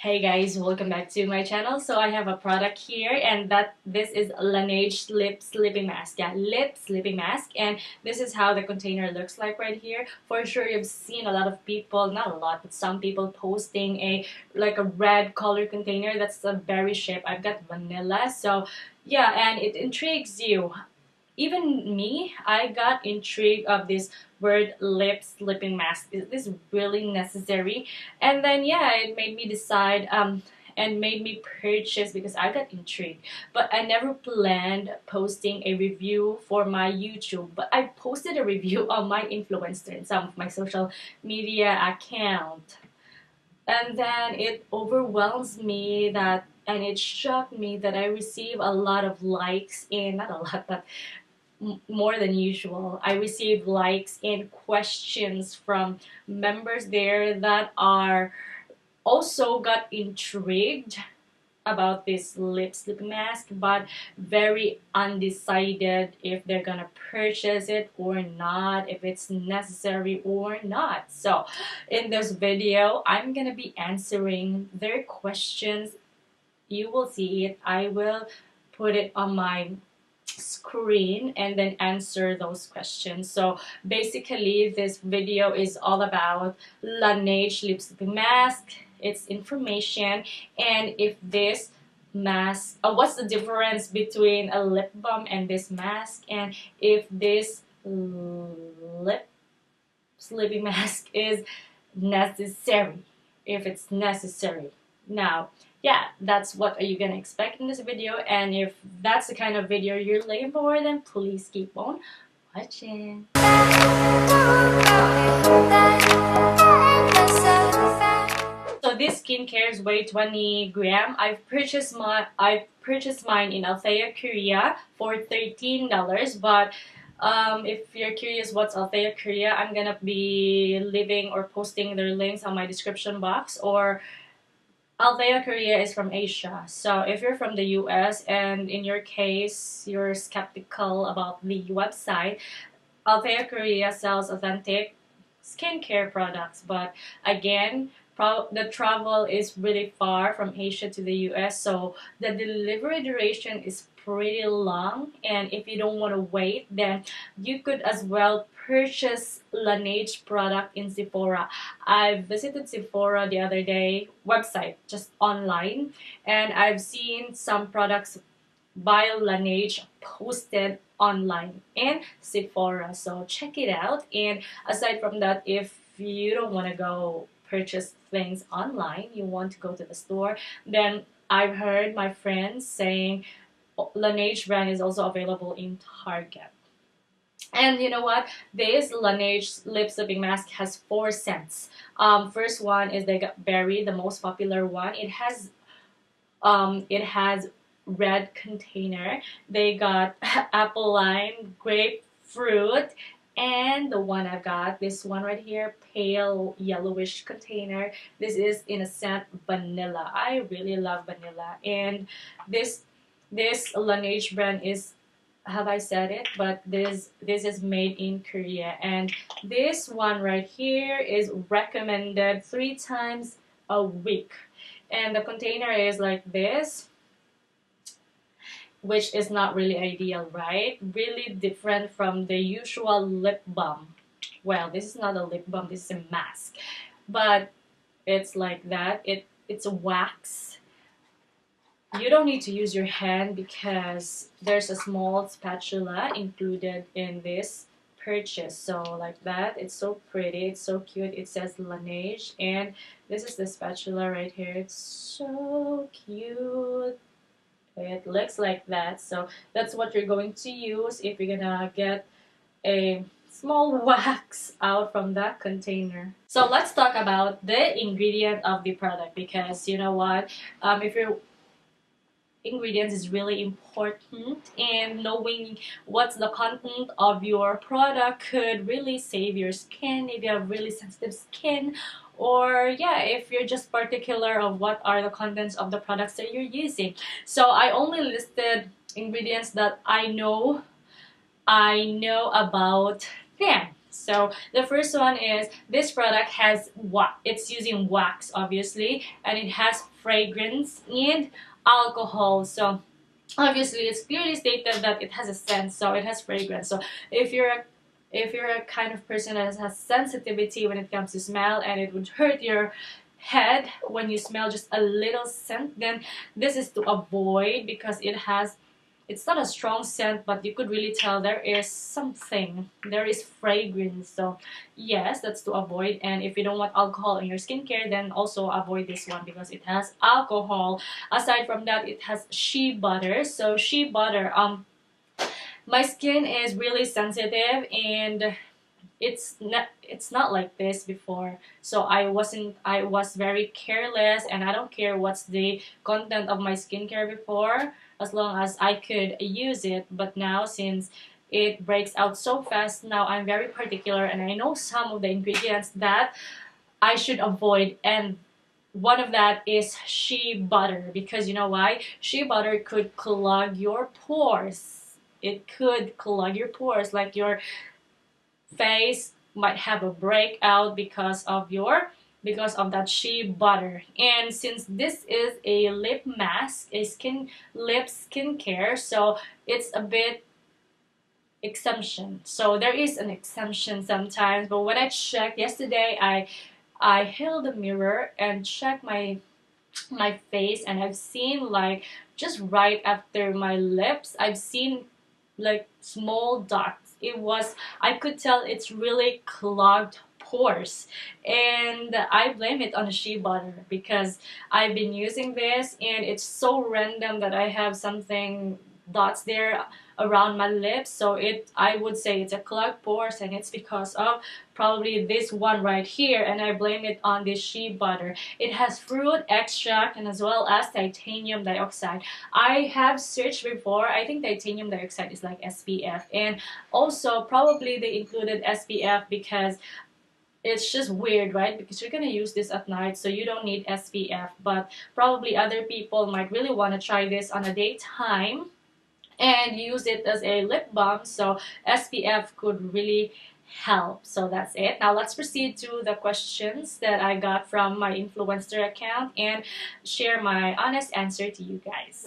Hey guys, welcome back to my channel. So I have a product here, and this is Laneige lip sleeping mask. Yeah, lip sleeping mask, and this is how the container looks like right here. For sure, you've seen a lot of people, not a lot, but some people posting a red color container. That's the berry shape. I've got vanilla, so yeah, and it intrigues you. Even me, I got intrigued of this word lip sleeping mask. Is this really necessary? And then yeah, it made me decide and made me purchase because I got intrigued. But I never planned posting a review for my YouTube. But I posted a review on my influencer in some of my social media account. And then it overwhelms me that and it shocked me that I receive a lot of likes and not a lot but more than usual. I received likes and questions from members there that are also got intrigued about this lip sleeping mask but very undecided if they're gonna purchase it or not, if it's necessary or not. So in this video I'm gonna be answering their questions. You will see it. I will put it on my screen and then answer those questions. So basically this video is all about Laneige lip sleeping mask, its information, and if this mask what's the difference between a lip balm and this mask, and if this lip sleeping mask is necessary, if it's necessary. Now yeah, that's what are you gonna expect in this video, and if that's the kind of video you're looking for, then please keep on watching. So this skincare weighs 20 gram. I've purchased mine in Althea, Korea for $13. But if you're curious what's Althea, Korea, I'm gonna be leaving or posting their links on my description box. Or Althea, Korea is from Asia. So if you're from the US and in your case you're skeptical about the website, Althea, Korea sells authentic skincare products. But again, the travel is really far from Asia to the US, so the delivery duration is pretty long, and if you don't want to wait, then you could as well purchase Laneige product in Sephora. I visited Sephora the other day, website, just online, and I've seen some products by Laneige posted online in Sephora, so check it out. And aside from that, if you don't want to go purchase things online, you want to go to the store, then I've heard my friends saying Laneige brand is also available in Target. And you know what? This Laneige lip sleeping mask has 4 scents. First one is the berry, the most popular one. It has red container. They got apple, lime, grapefruit, and the one I've got, this one right here, pale yellowish container. This is in a scent vanilla. I really love vanilla. And this Laneige brand is, have I said it? But this is made in Korea. And this one right here is recommended 3 times a week. And the container is like this, which is not really ideal, right? Really different from the usual lip balm. Well, this is not a lip balm, this is a mask. But it's like that. It's a wax. You don't need to use your hand because there's a small spatula included in this purchase. So like that, it's so pretty, it's so cute. It says Laneige, and this is the spatula right here. It's so cute. It looks like that. So that's what you're going to use if you're gonna get a small wax out from that container. So let's talk about the ingredient of the product, because you know what, if your ingredients is really important, and knowing what's the content of your product could really save your skin if you have really sensitive skin, or yeah, if you're just particular of what are the contents of the products that you're using. So I only listed ingredients that I know about them. So the first one is this product has it's using wax obviously, and it has fragrance and alcohol. So obviously it's clearly stated that it has a scent, so it has fragrance. So if you're a kind of person that has sensitivity when it comes to smell, and it would hurt your head when you smell just a little scent, then this is to avoid, because it's not a strong scent, but you could really tell there is something, there is fragrance. So yes, that's to avoid. And if you don't want alcohol in your skincare, then also avoid this one because it has alcohol. Aside from that, it has shea butter. So shea butter, my skin is really sensitive, and it's not like this before. So I was very careless, and I don't care what's the content of my skincare before, as long as I could use it. But now, since it breaks out so fast, now I'm very particular, and I know some of the ingredients that I should avoid, and one of that is shea butter. Because you know why? Shea butter could clog your pores. It could clog your pores, like your face might have a breakout because of that shea butter. And since this is a lip mask, a lip skincare, so it's a bit exemption. So there is an exemption sometimes. But when I checked yesterday, I held the mirror and checked my face, and I've seen, like, just right after my lips, I've seen like small dots. I could tell it's really clogged pores, and I blame it on the shea butter, because I've been using this and it's so random that I have something dots there around my lips. So I would say it's a clogged pores, and it's because of probably this one right here, and I blame it on this shea butter. It has fruit extract and as well as titanium dioxide. I have searched before. I think titanium dioxide is like SPF, and also probably they included SPF because it's just weird, right? Because you're gonna use this at night, so you don't need SPF. But probably other people might really want to try this on a daytime and use it as a lip balm, so SPF could really help. So that's it. Now let's proceed to the questions that I got from my influencer account and share my honest answer to you guys.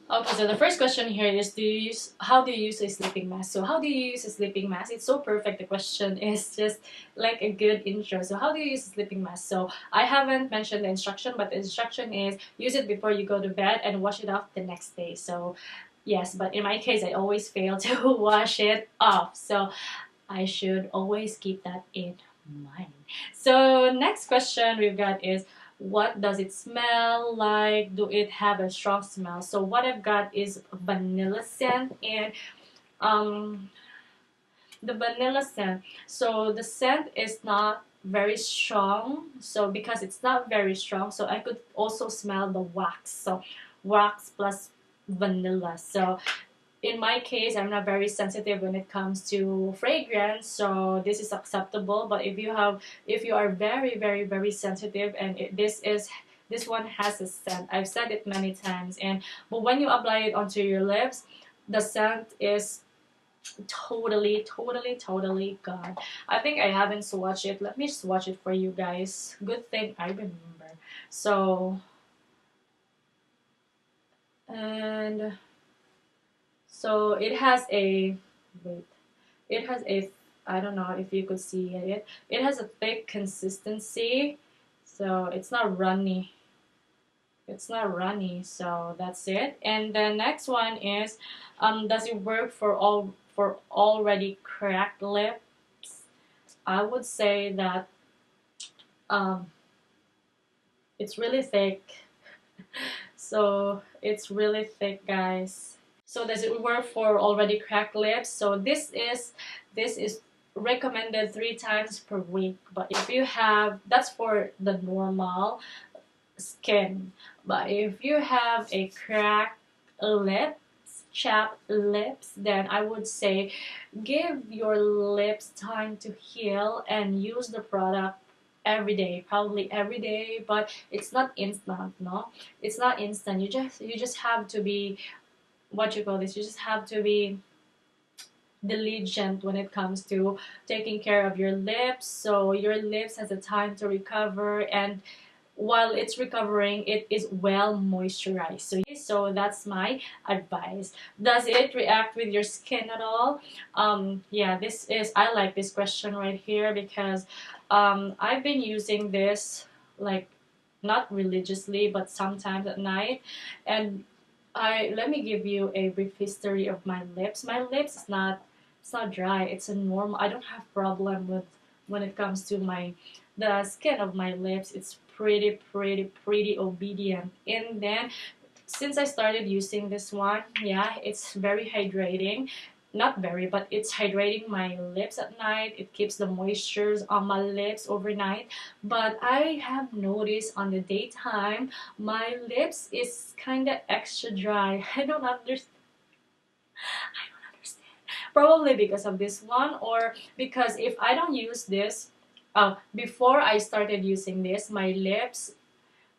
Okay, so the first question here is, how do you use a sleeping mask? So how do you use a sleeping mask? It's so perfect. The question is just like a good intro. So how do you use a sleeping mask? So I haven't mentioned the instruction, but the instruction is use it before you go to bed and wash it off the next day. So yes, but in my case, I always fail to wash it off. So I should always keep that in mind. So next question we've got is, what does it smell like? Do it have a strong smell? So what I've got is vanilla scent, and the vanilla scent. So the scent is not very strong. So because it's not very strong, so I could also smell the wax. So wax plus vanilla. So in my case, I'm not very sensitive when it comes to fragrance, so this is acceptable. But if you are very, very, very sensitive, and this one has a scent, I've said it many times, but when you apply it onto your lips, the scent is totally, totally, totally gone. I think I haven't swatched it. Let me swatch it for you guys. Good thing I remember. So, and so it has a, I don't know if you could see it. It has a thick consistency, so it's not runny. It's not runny, so that's it. And the next one is, does it work for already cracked lips? I would say that it's really thick. So it's really thick, guys. So does it work for already cracked lips? So this is recommended 3 times per week. But if you have, that's for the normal skin. But if you have a cracked lips, chapped lips, then I would say give your lips time to heal and use the product every day, probably every day. But it's not instant, no, it's not instant. You just have to be, what you call this, you just have to be diligent when it comes to taking care of your lips, so your lips has a time to recover, and while it's recovering, it is well moisturized. So that's my advice. Does it react with your skin at all? Yeah, this is, I like this question right here because I've been using this like not religiously but sometimes at night. And I let me give you a brief history of my lips. My lips is not, it's not dry. It's a normal. I don't have problem with when it comes to my the skin of my lips. It's pretty obedient. And then since I started using this one, yeah, it's very hydrating. Not very, but it's hydrating my lips at night. It keeps the moistures on my lips overnight. But I have noticed on the daytime, my lips is kind of extra dry. I don't understand. I don't understand. Probably because of this one, or because if I don't use this, before I started using this, my lips,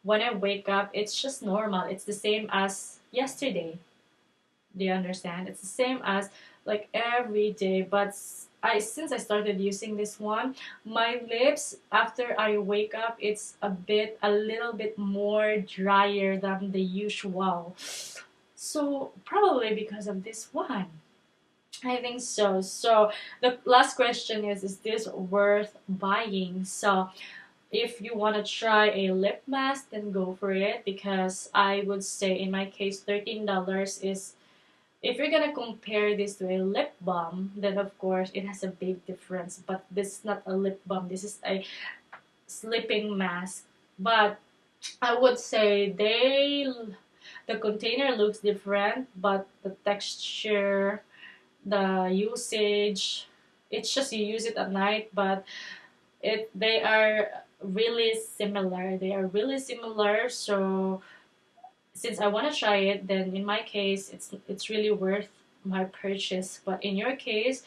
when I wake up, it's just normal. It's the same as yesterday. Do you understand? It's the same as like every day. But since I started using this one, my lips after I wake up, it's a little bit more drier than the usual. So probably because of this one. I think so. So the last question is this worth buying? So if you want to try a lip mask, then go for it, because I would say in my case $13 is, if you're gonna compare this to a lip balm, then of course it has a big difference. But this is not a lip balm, this is a sleeping mask. But I would say the container looks different, but the texture, the usage, it's just you use it at night, but they are really similar. They are really similar. So since I want to try it, then in my case, it's really worth my purchase. But in your case,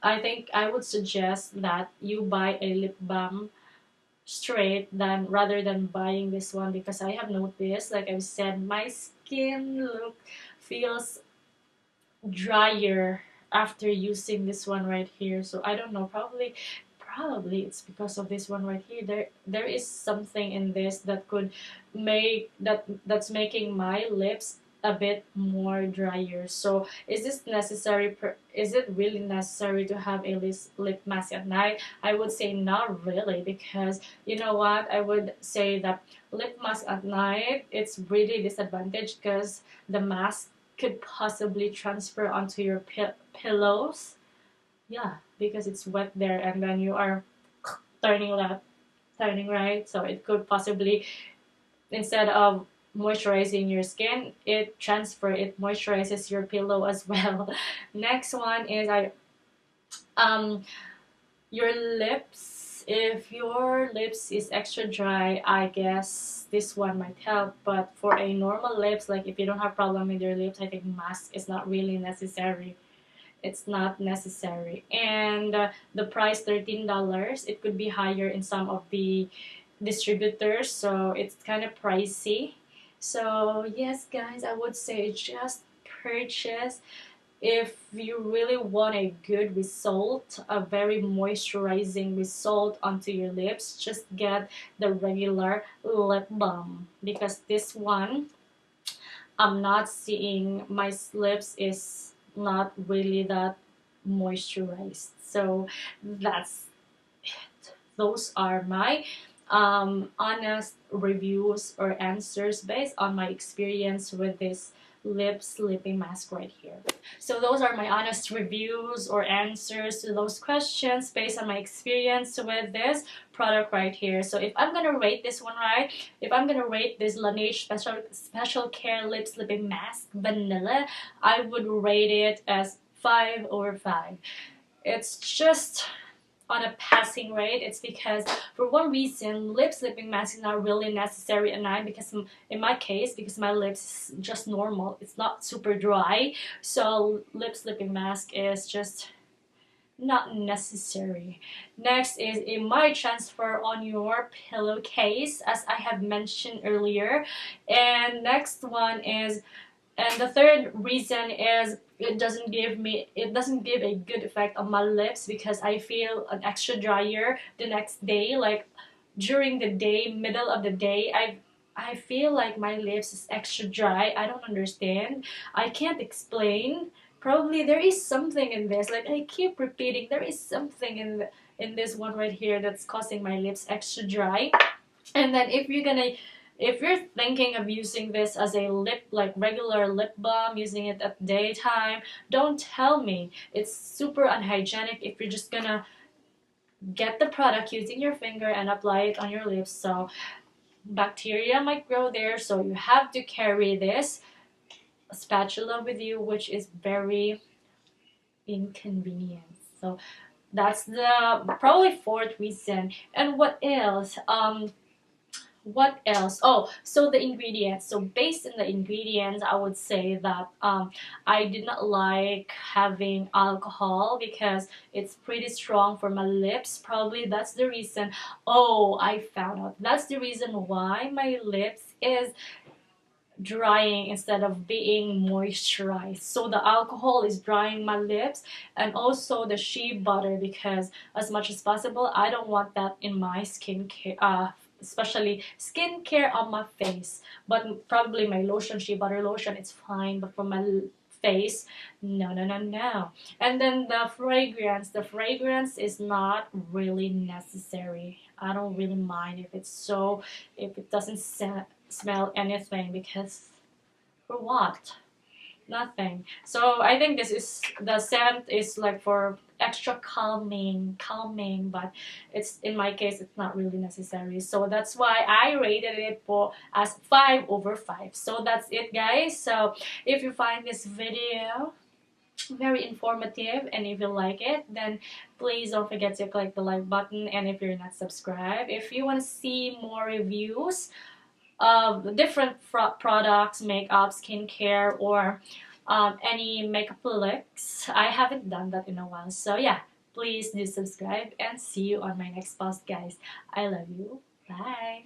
I think I would suggest that you buy a lip balm straight than rather than buying this one, because I have noticed, like I've said, my skin look feels drier after using this one right here. So I don't know, probably it's because of this one right here. There is something in this that could that's making my lips a bit more drier. So is this necessary is it really necessary to have a lip mask at night? I would say not really, because you know what, I would say that lip mask at night, it's really disadvantage because the mask could possibly transfer onto your pillows. Yeah, because it's wet there, and then you are turning left, turning right, so it could possibly, instead of moisturizing your skin, it moisturizes your pillow as well. Next one is your lips. If your lips is extra dry, I guess this one might help. But for a normal lips, like if you don't have problem with your lips, I think mask is not really necessary. It's not necessary. And the price $13, it could be higher in some of the distributors, so it's kind of pricey. So yes guys, I would say just purchase if you really want a good result, a very moisturizing result onto your lips. Just get the regular lip balm, because this one, I'm not seeing, my lips is not really that moisturized. So that's it. Those are my honest reviews or answers based on my experience with this lip sleeping mask right here. So those are my honest reviews or answers to those questions based on my experience with this product right here. So if I'm gonna rate this one, right, if I'm gonna rate this Laneige special care lip sleeping mask vanilla, I would rate it as 5 over 5. It's just on a passing rate. It's because for one reason, lip sleeping mask is not really necessary at night, because in my case, because my lips is just normal, it's not super dry, so lip sleeping mask is just not necessary. Next is it might transfer on your pillowcase, as I have mentioned earlier. And next one is And the third reason is it doesn't give a good effect on my lips because I feel an extra drier the next day. Like during the day, middle of the day, I feel like my lips is extra dry. I don't understand. I can't explain. Probably there is something in this. Like I keep repeating, there is something in this one right here that's causing my lips extra dry. And then if you're thinking of using this as a like regular lip balm, using it at daytime, don't tell me. It's super unhygienic if you're just gonna get the product using your finger and apply it on your lips. So bacteria might grow there, so you have to carry this spatula with you, which is very inconvenient. So that's the probably fourth reason. And what else? What else? Oh, so the ingredients. So based on the ingredients, I would say that I did not like having alcohol because it's pretty strong for my lips. Probably that's the reason. Oh, I found out. That's the reason why my lips is drying instead of being moisturized. So the alcohol is drying my lips, and also the shea butter, because as much as possible I don't want that in my skincare, especially skincare on my face. But probably my lotion, shea butter lotion, it's fine, but for my face, no, no, no, no. And then the fragrance is not really necessary. I don't really mind if it doesn't smell anything, because for what? Nothing. So I think this is the scent is like for extra calming, but it's in my case it's not really necessary. So that's why I rated it for as 5/5. So that's it, guys. So if you find this video very informative and if you like it, then please don't forget to click the like button. And if you're not subscribed, if you want to see more reviews of different products, makeup, skincare, or any makeup looks, I haven't done that in a while. So yeah, please do subscribe and see you on my next post, guys. I love you. Bye.